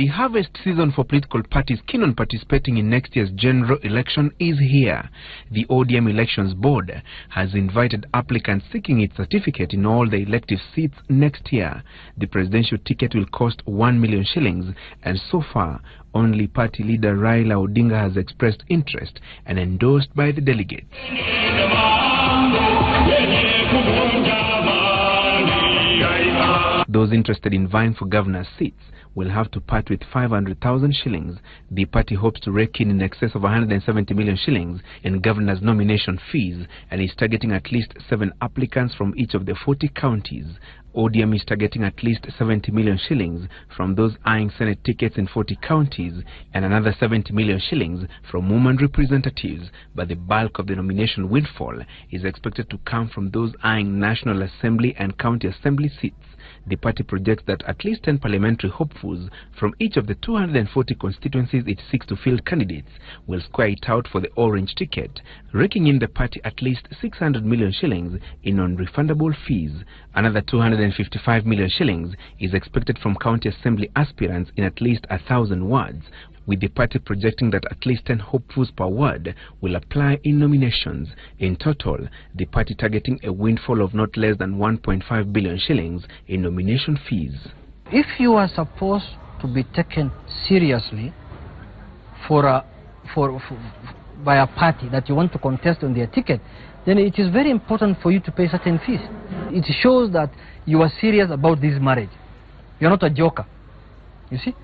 The harvest season for political parties keen on participating in next year's general election is here. The ODM Elections Board has invited applicants seeking its certificate in all the elective seats next year. The presidential ticket will cost 1 million shillings, and so far, only party leader Raila Odinga has expressed interest and endorsed by the delegates. Those interested in vying for governor's seats will have to part with 500,000 shillings. The party hopes to rake in excess of 170 million shillings in governor's nomination fees and is targeting at least 7 applicants from each of the 40 counties. ODM is targeting at least 70 million shillings from those eyeing Senate tickets in 40 counties and another 70 million shillings from women representatives, but the bulk of the nomination windfall is expected to come from those eyeing National Assembly and County Assembly seats. The party projects that at least 10 parliamentary hopefuls from each of the 240 constituencies it seeks to field candidates will square it out for the orange ticket, raking in the party at least 600 million shillings in non-refundable fees. Another 255 million shillings is expected from county assembly aspirants in at least 1,000 wards, with the party projecting that at least 10 hopefuls per ward will apply in nominations. In total, the party targeting a windfall of not less than 1.5 billion shillings in nomination fees. If you are supposed to be taken seriously by a party that you want to contest on their ticket, then it is very important for you to pay certain fees. It shows that you are serious about this marriage. You are not a joker, you see.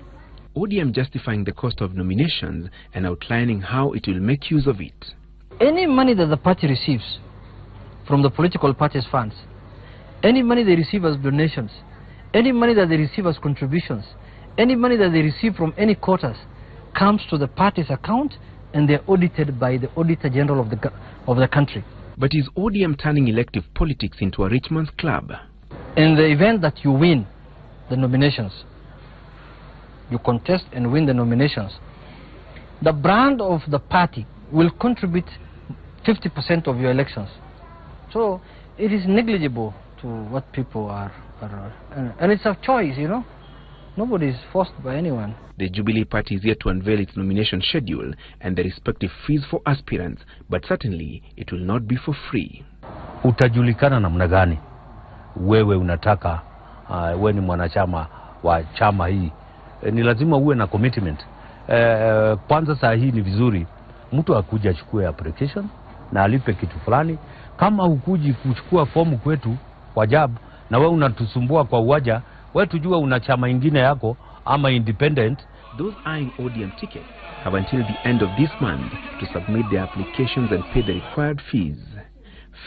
ODM justifying the cost of nominations and outlining how it will make use of it. Any money that the party receives from the political party's funds, any money they receive as donations, any money that they receive as contributions, any money that they receive from any quotas comes to the party's account, and they're audited by the Auditor General of the country. But is ODM turning elective politics into a rich man's club? In the event that you win the nominations, you contest and win the nominations, the brand of the party will contribute 50% of your elections. So it is negligible to what people are and it's a choice, you know. Nobody is forced by anyone. The Jubilee Party is yet to unveil its nomination schedule and the respective fees for aspirants, but certainly it will not be for free. Utajulikana namna gani wewe unataka wewe ni mwanachama wa chama hii? Ni lazima uwe na commitment. Kwanza saa hii ni vizuri mtu akuja achukue application na alipe kitu fulani. Kama hukuji kuchukua fomu kwetu kwa JAB na wewe unatusumbua kwa uwaja, wewe tujua una chama ingine yako ama independent. Those eyeing ODM tickets have until the end of this month to submit their applications and pay the required fees.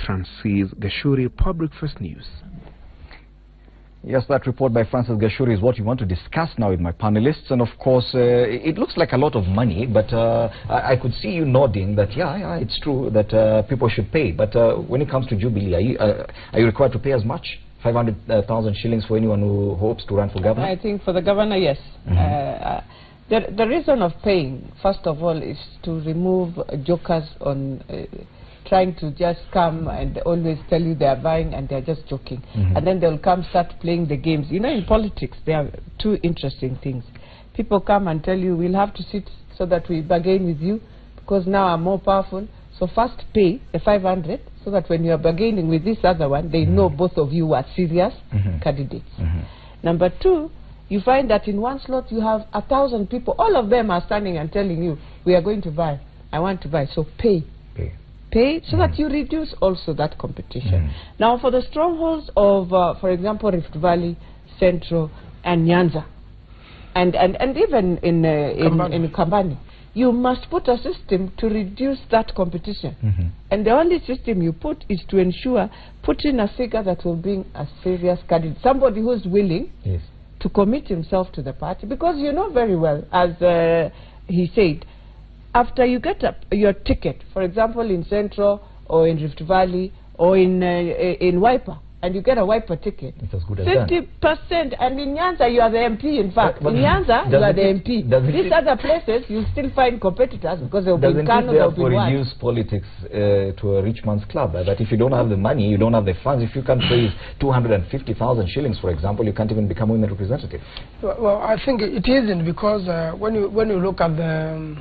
Francis Gashuri, Public First News. Yes, that report by Francis Gashuri is what we want to discuss now with my panelists. And of course, it looks like a lot of money, but I could see you nodding that, yeah, it's true that people should pay. But when it comes to Jubilee, are you required to pay as much? 500,000 shillings for anyone who hopes to run for governor? I think for the governor, yes. The reason of paying, first of all, is to remove jokers on trying to just come and always tell you they are vying and they are just joking. And then they'll come start playing the games. You know, in politics, there are two interesting things. People come and tell you, we'll have to sit so that we bargain with you because now I'm more powerful. So first pay the 500 so that when you are bargaining with this other one, they know both of you are serious candidates. Number two, you find that in one slot you have 1,000 people. All of them are standing and telling you, we are going to buy. I want to buy. So pay. Pay so that you reduce also that competition. Now for the strongholds of, for example, Rift Valley, Central, and Nyanza, and even in Kambani, you must put a system to reduce that competition. And the only system you put is to ensure, put in a figure that will bring a serious candidate, somebody who's willing to commit himself to the party. Because you know very well, as he said, after you get your ticket, for example, in Central or in Rift Valley or in Wiper, and you get a wiper ticket, it's as good as 50%, and in Nyanza you are the MP. In fact, in Nyanza you are the MP. These other places you still find competitors because there will be Kano, there will be one. Reduce politics to a rich man's club? That if you don't have the money, you don't have the funds. If you can't raise 250,000 shillings, for example, you can't even become women representative. Well, I think it isn't, because when you look at the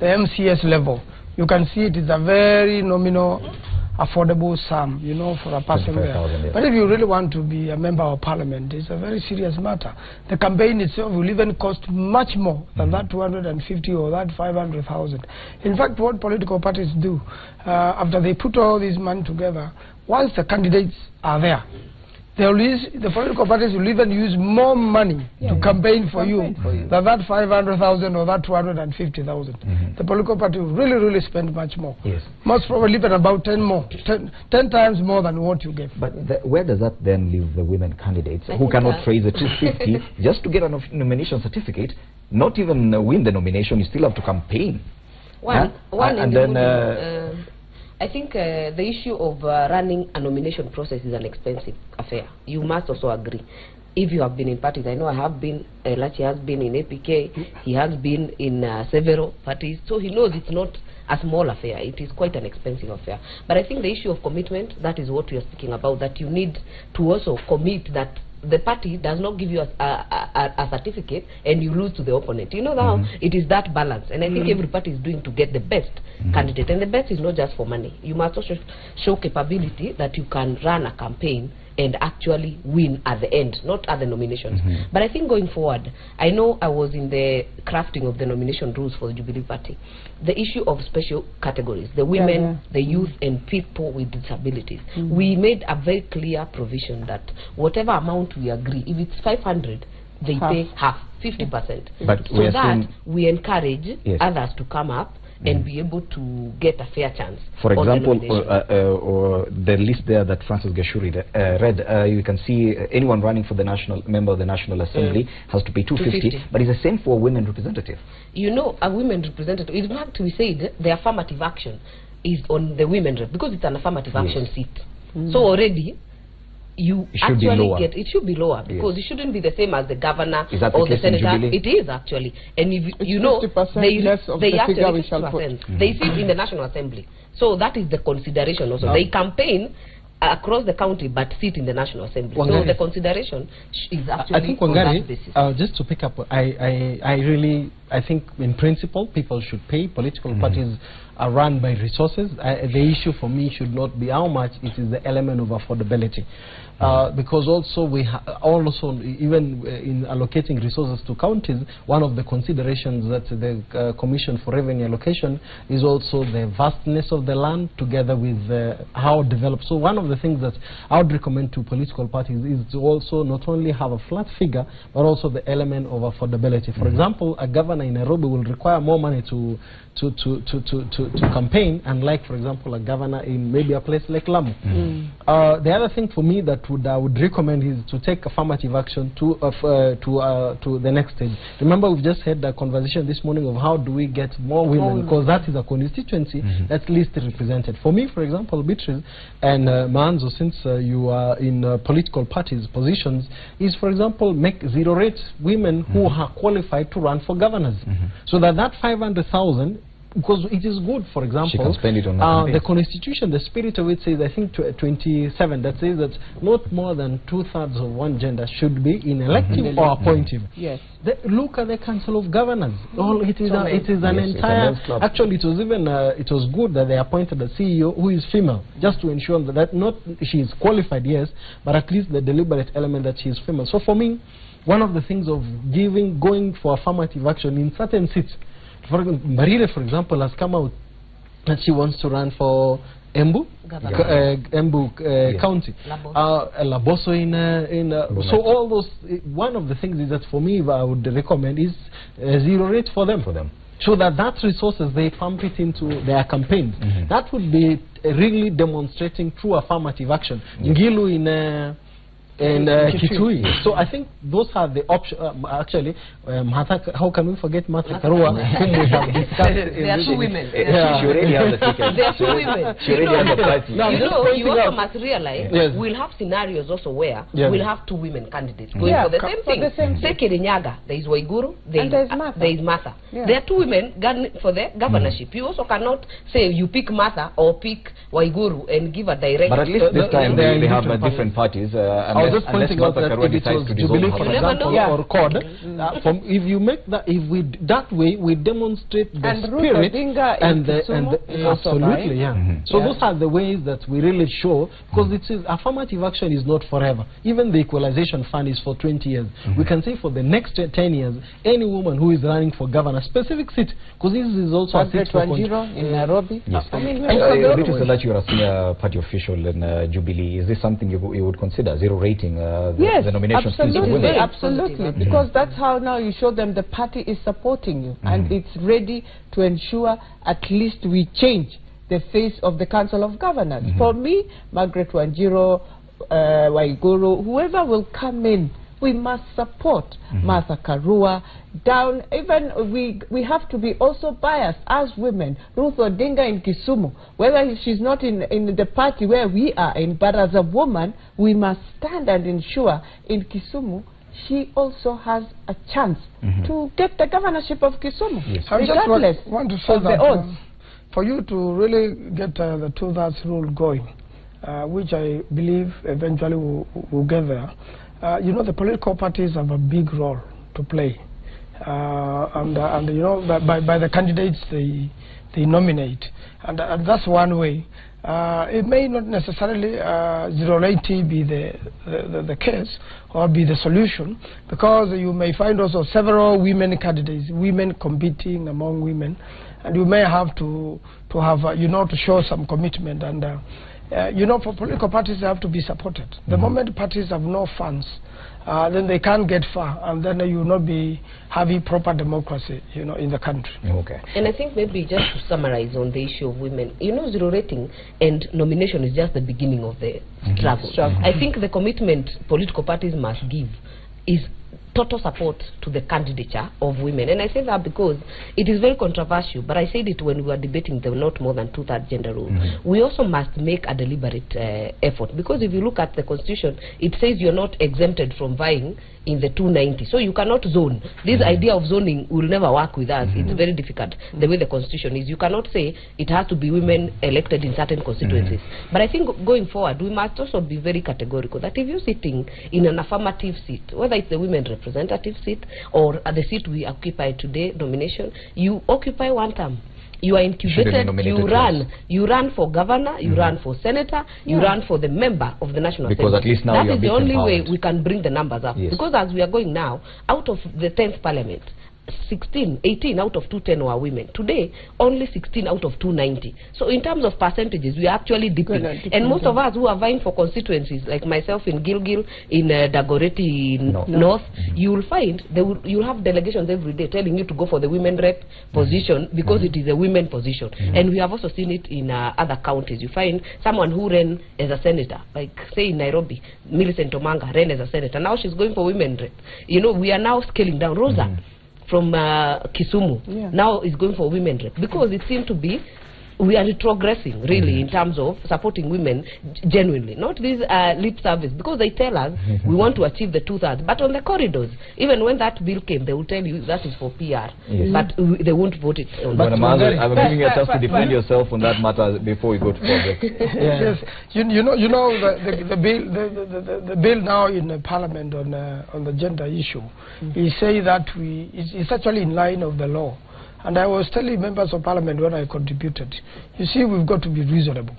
MCS level, you can see it is a very nominal, affordable sum, you know, for a person there. Yeah. But if you really want to be a member of parliament, it's a very serious matter. The campaign itself will even cost much more than that 250 or that 500,000. In fact, what political parties do, after they put all this money together, once the candidates are there, the political parties will even use more money to campaign for you than that 500,000 or that 250,000. The political party will really spend much more. Yes. Most probably even about 10 times more than what you gave. But where does that then leave the women candidates who cannot raise a 250 just to get a nomination certificate, not even win the nomination? You still have to campaign. I think the issue of running a nomination process is an expensive affair. You must also agree. If you have been in parties, I know I have been, Lachi has been in APK, he has been in several parties, so he knows it's not a small affair. It is quite an expensive affair. But I think the issue of commitment, that is what we are speaking about, that you need to also commit that the party does not give you a certificate and you lose to the opponent. You know how it is that balance, and I think every party is doing to get the best candidate, and the best is not just for money. You must also show capability that you can run a campaign and actually win at the end, not at the nominations. But I think going forward, I know I was in the crafting of the nomination rules for the Jubilee Party. The issue of special categories, the women, the youth, and people with disabilities. We made a very clear provision that whatever amount we agree, if it's 500, they pay half, 50%. But so that we encourage others to come up and be able to get a fair chance. For example, the list there that Francis Gashuri read, you can see anyone running for the member of the National Assembly has to pay 250, but it's the same for a women representative. You know, a women representative, in fact, we said the affirmative action is on the women rep, because it's an affirmative action seat. So already, you actually get, it should be lower, because it shouldn't be the same as the governor or the senator. It is actually, and if you know, they actually 50%. They sit in the National Assembly, so that is the consideration also. They campaign across the county but sit in the National Assembly. So the consideration is actually, I think, on that basis. Just to pick up, I think in principle people should pay. Political parties are run by resources. The issue for me should not be how much, it is the element of affordability. Because also even in allocating resources to counties, one of the considerations that the Commission for Revenue Allocation is also the vastness of the land together with how developed. So one of the things that I would recommend to political parties is to also not only have a flat figure but also the element of affordability. For example, a governor in Nairobi will require more money to campaign, unlike, for example, a governor in maybe a place like Lamu. The other thing for me that I would recommend is to take affirmative action to the next stage. Remember, we've just had a conversation this morning of how do we get more women, because that is a constituency that's least represented. For me, for example, Beatrice and Maanzo, since you are in political parties positions, is, for example, make zero-rate women who are qualified to run for governors, so that 500,000, because it is good, for example, she can spend it on the constitution, the spirit of it says, I think 27, that says that not more than 2/3 of one gender should be in elective or appointive. Look at the Council of Governors. It is an entire, actually it was even it was good that they appointed a CEO who is female, just to ensure that not she is qualified, yes, but at least the deliberate element that she is female. So for me, one of the things of going for affirmative action in certain seats, for example, Marire, for example, has come out that she wants to run for Embu, County, Laboso so all those. One of the things is that for me, I would recommend is zero rate for them. So that resources they pump it into their campaigns. That would be really demonstrating true affirmative action. Ngilu in and Kitui. So I think those are the options. Actually, how can we forget Martha Karua, whom we have discussed? There are two women. She already has the ticket. There are two women. She already has the party. Now, you also must realize we'll have scenarios also where we'll have two women candidates going for the same thing. Say Kirinyaga, there is Waiguru, there is Martha. There are two women for the governorship. You also cannot say you pick Martha or pick Waiguru and give a direct. But at least this time they have different parties. I was just pointing out that if it was Jubilee, for example, or CORD, if you make that, if we that way, we demonstrate the spirit and absolutely, So those are the ways that we really show, because it is affirmative action is not forever. Even the equalization fund is for 20 years. We can say for the next 10 years, any woman who is running for governor, specific seat, because this is also a seat for in Nairobi. Yes. I mean, that you are a senior party official in Jubilee. Is this something you would consider? Zero rating the nomination fees of women? Absolutely, because that's how now you show them the party is supporting you and it's ready to ensure at least we change the face of the Council of Governors. For me, Margaret Wanjiru, Waiguru, whoever will come in, we must support Martha Karua down. Even we have to be also biased as women. Ruth Odinga in Kisumu, whether she's not in the party where we are in, but as a woman, we must stand and ensure in Kisumu she also has a chance to get the governorship of Kisumu. Yes. I just want to say that for you to really get the 2/3 rule going, which I believe eventually will get there, you know, the political parties have a big role to play, and you know, by the candidates they nominate, and that's one way. It may not necessarily zero rating be the case or be the solution, because you may find also several women candidates, women competing among women, and you may have to have you know, to show some commitment, and you know, for political parties they have to be supported. The moment parties have no funds, then they can't get far, and then you will not be having proper democracy, you know, in the country. Okay. And I think maybe just to summarize on the issue of women, you know, zero rating and nomination is just the beginning of the struggle. I think the commitment political parties must give is total support to the candidature of women. And I say that because it is very controversial, but I said it when we were debating the not more than 2/3 gender rule. We also must make a deliberate effort, because if you look at the constitution, it says you're not exempted from vying in the 290. So you cannot zone. This idea of zoning will never work with us. It's very difficult the way the constitution is. You cannot say it has to be women elected in certain constituencies. But I think going forward, we must also be very categorical that if you're sitting in an affirmative seat, whether it's the women representative seat or at the seat we occupy today, nomination, you occupy one term. You are incubated, you run for governor, you run for senator, you run for the member of the National Assembly. Because at least now that is the only way we can bring the numbers up. Because as we are going now, out of the 10th parliament, 18 out of 210 were women. Today, only 16 out of 290. So in terms of percentages, we are actually dipping. And most of us who are vying for constituencies, like myself in Gilgil, in Dagoretti North, you will find you'll have delegations every day telling you to go for the women rep position because it is a women position. And we have also seen it in other counties. You find someone who ran as a senator, like say in Nairobi, Millicent Omanga ran as a senator. Now she's going for women rep. You know, we are now scaling down. Rosa from Kisumu now is going for women rep, because it seems to be we are retrogressing really in terms of supporting women genuinely, not this lip service, because they tell us we want to achieve the 2/3, but on the corridors, even when that bill came, they will tell you that is for PR, but they won't vote it on. But I'm giving you a chance to defend yourself on that matter before we go to project. Yes, you know the bill now in the Parliament on the gender issue, he say that it's actually in line of the law. And I was telling members of parliament when I contributed, you see, we've got to be reasonable.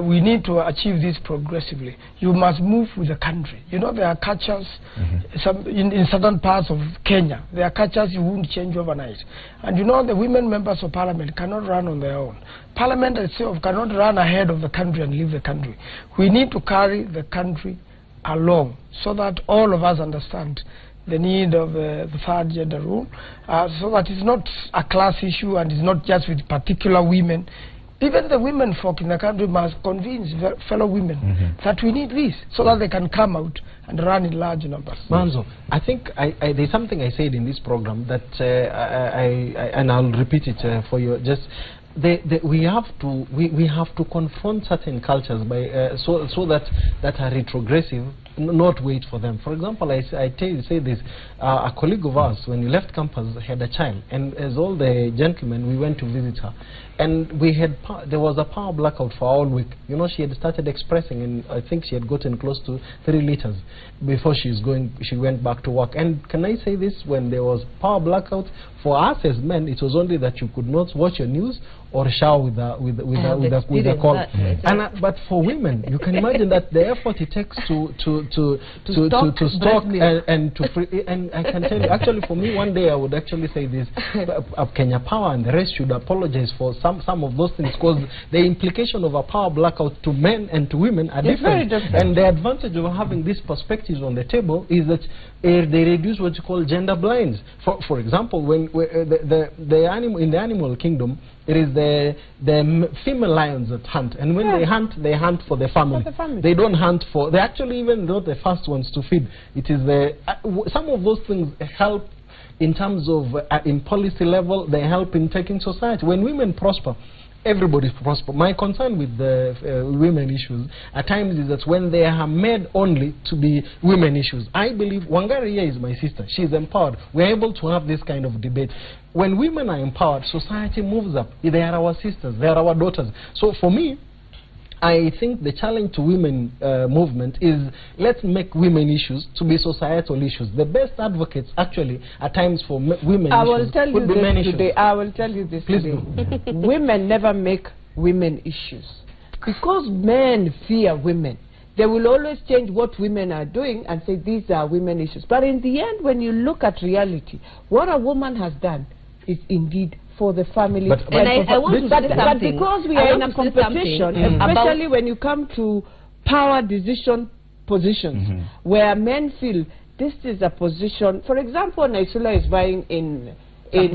We need to achieve this progressively. You must move with the country. You know, there are cultures in certain parts of Kenya. There are cultures you won't change overnight. And you know, the women members of parliament cannot run on their own. Parliament itself cannot run ahead of the country and leave the country. We need to carry the country along so that all of us understand the need of the third gender rule, so that it's not a class issue and it's not just with particular women. even the women folk in the country must convince fellow women that we need this, so that they can come out and run in large numbers. Manzo, I think there's something I said in this program that and I'll repeat it for you. Just we have to confront certain cultures by so that are retrogressive, not wait for them. For example, I say this: a colleague of ours, when he left campus, had a child, and as all the gentlemen, we went to visit her, and we had there was a power blackout for all week. You know, she had started expressing, and I think she had gotten close to 3 liters before she went back to work. And can I say this? When there was power blackout, for us as men, it was only that you could not watch your news or shower with a call. But for women, you can imagine that the effort it takes to stock and to free. And I can tell you, actually, for me, one day I would actually say this: Kenya Power and the rest should apologize for some of those things, because the implication of a power blackout to men and to women are different. And the advantage of having these perspectives on the table is that they reduce what you call gender blinds. For example, when in the animal kingdom, it is the female lions that hunt, and when they hunt for the family. They don't hunt for. They actually even not the first ones to feed. It is some of those things help in terms of in policy level. They help in taking society. When women prosper, everybody prosper. My concern with the women issues at times is that when they are made only to be women issues. I believe Wangari here is my sister. She is empowered. We are able to have this kind of debate. When women are empowered, society moves up. They are our sisters. They are our daughters. So for me, I think the challenge to women movement is, let's make women issues to be societal issues. The best advocates actually at times for women issues would be men issues. I will tell you this Please today. Women never make women issues. Because men fear women, they will always change what women are doing and say these are women issues. But in the end, when you look at reality, what a woman has done is indeed for the family. But because we are in a competition, especially when you come to power decision positions, where men feel this is a position. For example, Naisula is buying in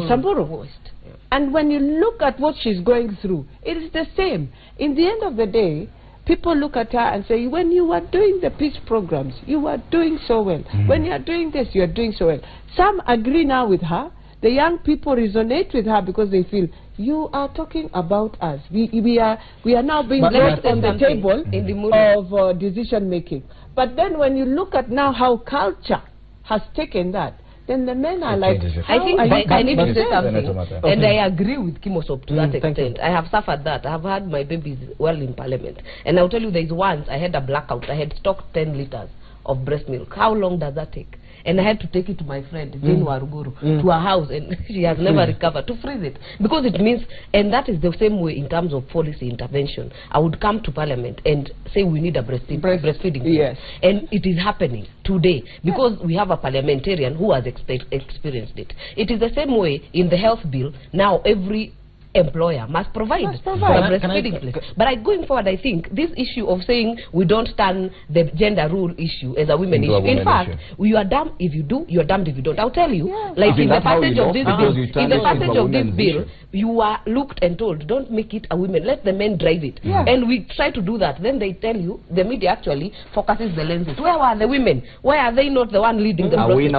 Samburu West. And when you look at what she's going through, it is the same. In the end of the day, people look at her and say, when you are doing the peace programs, you are doing so well. When you are doing this, you are doing so well. Some agree now with her. The young people resonate with her because they feel, you are talking about us. We are now being placed on the table in the mood of decision making. But then when you look at now how culture has taken that, then the men are like, I think I need to say something. And I agree with Kimosop to that extent. I have suffered that. I have had my babies well in parliament. And I'll tell you, there is once I had a blackout. I had stocked 10 liters of breast milk. How long does that take? And I had to take it to my friend, Jane Waruguru, to her house, and she has never recovered, to freeze it. Because it means, and that is the same way in terms of policy intervention. I would come to parliament and say we need a breastfeeding. Yes. And it is happening today, because we have a parliamentarian who has experienced it. It is the same way in the health bill. Now every employer must provide a breastfeeding place. But going forward, I think this issue of saying we don't turn the gender rule issue as a women issue. In fact, you are damned if you do, you are damned if you don't. I'll tell you, like in the passage of this bill, you are looked and told, don't make it a women, let the men drive it. And we try to do that. Then they tell you, the media actually focuses the lenses. Where are the women? Why are they not the one leading the process? We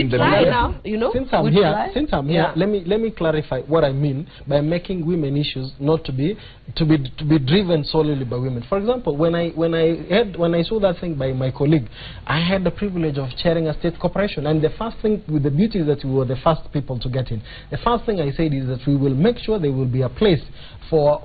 try now, you know. Since I'm here, let me clarify what I mean by making women issues not to be driven solely by women. For example, when I saw that thing by my colleague, I had the privilege of chairing a state corporation, and the first thing with the beauty is that we were the first people to get in. The first thing I said is that we will make sure there will be a place for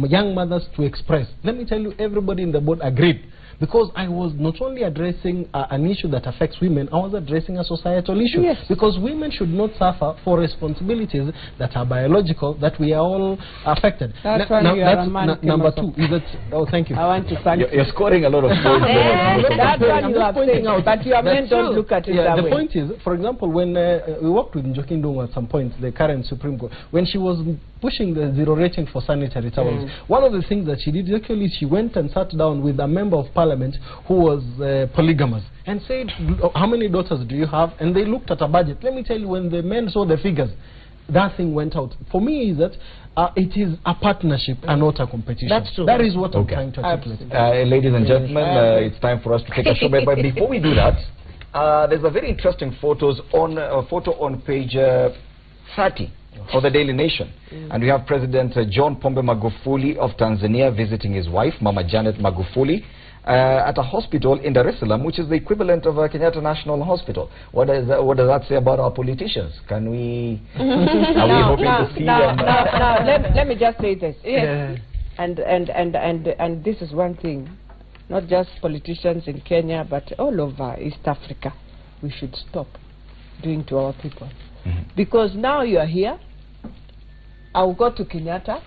young mothers to express. Let me tell you, everybody in the board agreed. Because I was not only addressing an issue that affects women, I was addressing a societal issue. Yes. Because women should not suffer for responsibilities that are biological, that we are all affected. That's why you are a man. Number two is that, oh, thank you. I want to thank you. You're scoring a lot of points. That's what you are pointing out. But your men don't look at it that way. The point is, for example, when we worked with Njoki Ndung'u at some point, the current Supreme Court, when she was pushing the 0 rating for sanitary towels, one of the things that she did, actually, she went and sat down with a member of parliament who was polygamous and said, how many daughters do you have? And they looked at a budget. Let me tell you, when the men saw the figures, that thing went out. For me, is that it is a partnership and not a competition. That's true. That is what I'm trying to articulate. Ladies and gentlemen, it's time for us to take a short break. But before we do that, there's a very interesting photo on page 30 of the Daily Nation. And we have President John Pombe Magufuli of Tanzania visiting his wife, Mama Janet Magufuli, at a hospital in Dar es Salaam, which is the equivalent of Kenyatta National Hospital. What does that say about our politicians? Can we... are we hoping to see them? Let me just say this. Yes. And this is one thing. Not just politicians in Kenya, but all over East Africa. We should stop doing to our people. Because now you are here, I'll go to Kenyatta.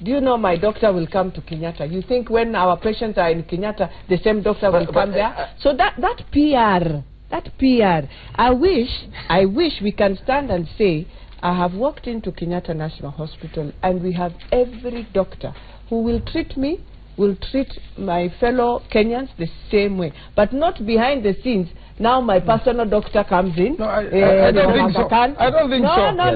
Do you know my doctor will come to Kenyatta? You think when our patients are in Kenyatta, the same doctor will come there? So that PR, I wish we can stand and say, I have walked into Kenyatta National Hospital and we have every doctor who will treat me, will treat my fellow Kenyans the same way, but not behind the scenes. Now my personal doctor comes in. No, I don't think so. I don't think so. No, I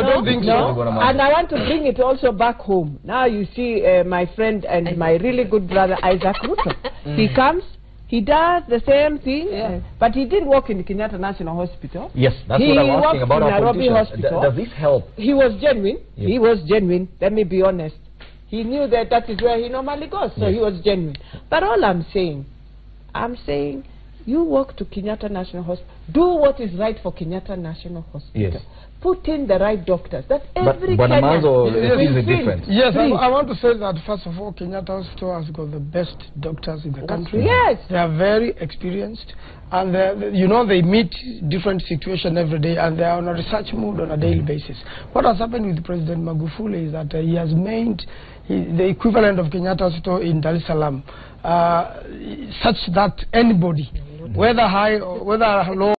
don't think so. And I want to bring it also back home. Now you see my friend and my really good brother Isaac Ruto. He comes, he does the same thing, but he didn't work in Kenyatta National Hospital. Yes, that's what I'm asking about our Nairobi Hospital. Does this help? He was genuine. Yes. He was genuine. Let me be honest. He knew that that is where he normally goes, so he was genuine. But all I'm saying, you walk to Kenyatta National Hospital, do what is right for Kenyatta National Hospital. Yes. Put in the right doctors. That every but Kenyan is different. Yes, I want to say that first of all, Kenyatta Hospital has got the best doctors in the country. Yes. They are very experienced, and they meet different situations every day, and they are on a research mode on a daily basis. What has happened with President Magufuli is that he has made the equivalent of Kenyatta Hospital in Dar es Salaam such that anybody, whether high or whether low,